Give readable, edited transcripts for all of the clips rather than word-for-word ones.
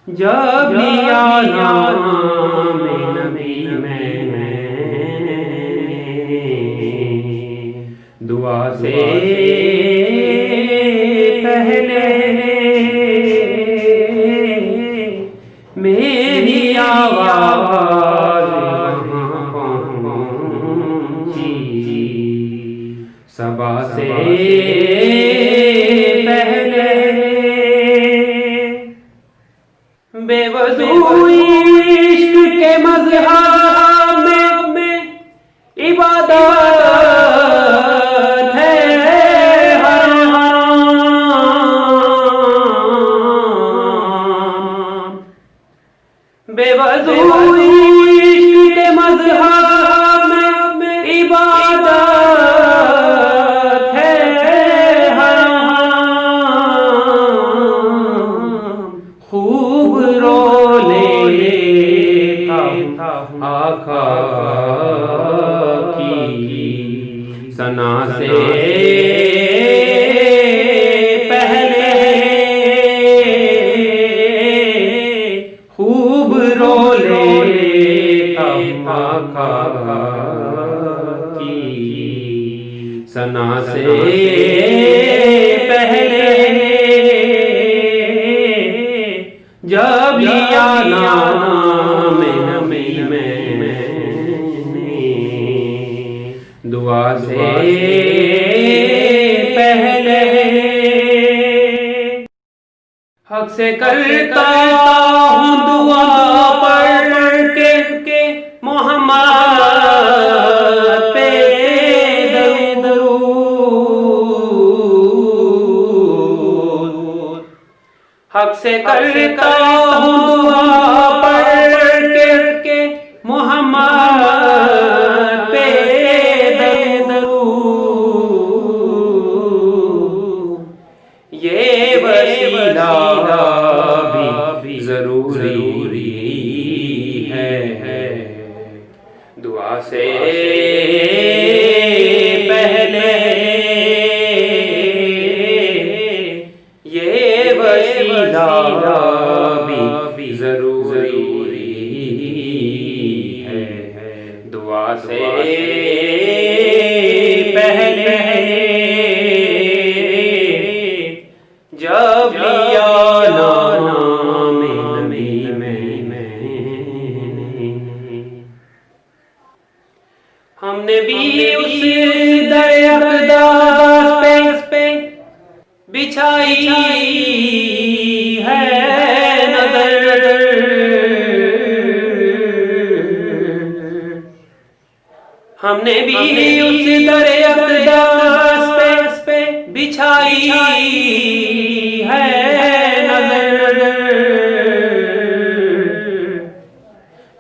جب لیا نام نبی میں دعا سے پہلے میری آواز پہنچی، صبا سے پہلے بے وضو عشق کے مذہب میں عبادت ہے حرام، بے وضو عشق کے مذہب میں عبادت ہے حرام، خوب رو آقا کی ثنا سے پہلے خوب رو لیتا آقا کی ثنا سے پہلے جب لیا نام نبی میں دعا سے پہلے حق سے کرتا ہوں دعا پڑھ کے محمد پہ درود، حق سے کرتا ہوں دعا پڑھ کے محمد پہ درود، یہ وسیلہ بھی ضروری ہے دعا سے پہلے، یہ وسیلہ بھی ضروری ہے دعا سے پہلے، جب لیا نام نبی میں ہم نے بھی اس در اقداس پہ بچھائی ہے نظر، ہم نے بھی اس در اقداس پہ بچھائی ہے نظر،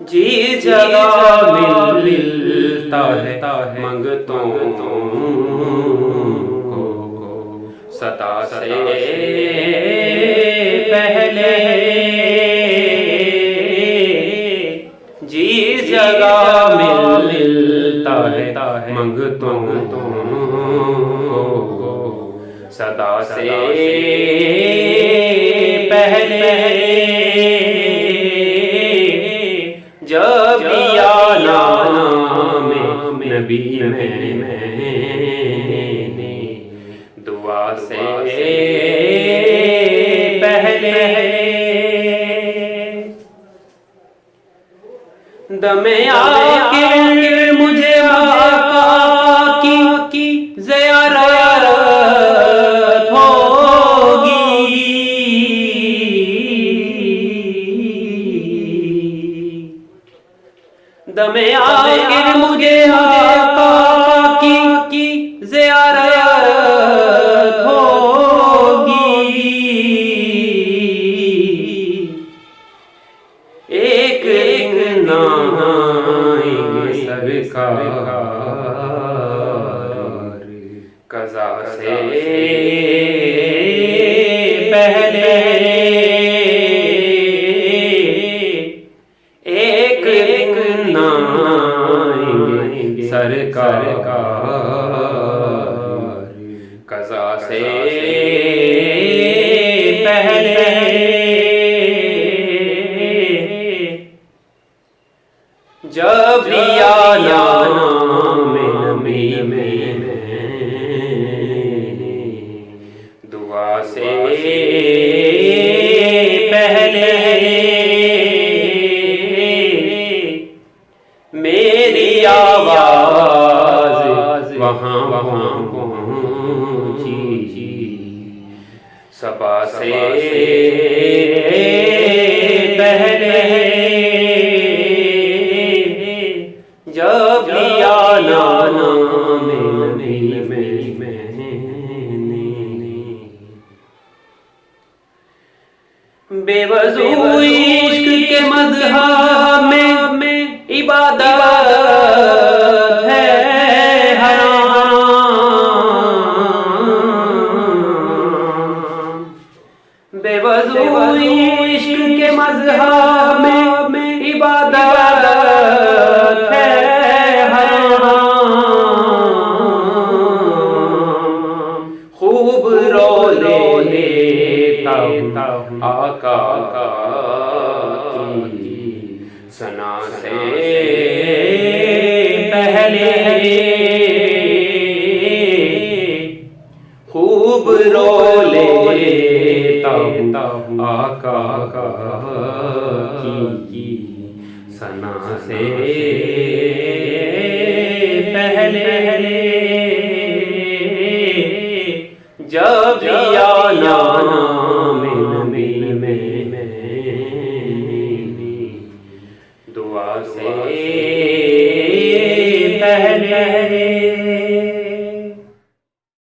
جس جگہ ملتا ہے منگتوں کو ستا سے پہلے، جس جگہ ملتا ہے منگتوں کو سدا سے پہلے، جب لیا نام نبی میں دعا سے پہلے، دم آخر مجھے آقا کی زیارت ہوگی، دم آخر مجھے آقا کی زیارت ہوگی، ایک سرکار قضا سے پہلے، ایک سرکار جب لیا نام نبی میں دعا سے پہلے میری آواز وہاں پہنچی، صبا سے پہلے جب لیا نام نبی میں بے وضو عشق کے مدح میں عبادت ہے حرام، بے وضو عشق کے مدح میں عبادت ہے حرام، خوب رو لیتا آقا کی ثنا سے پہلے، خوب رو لیتا آقا کی ثنا سے پہلے جب لیا نام نبی میں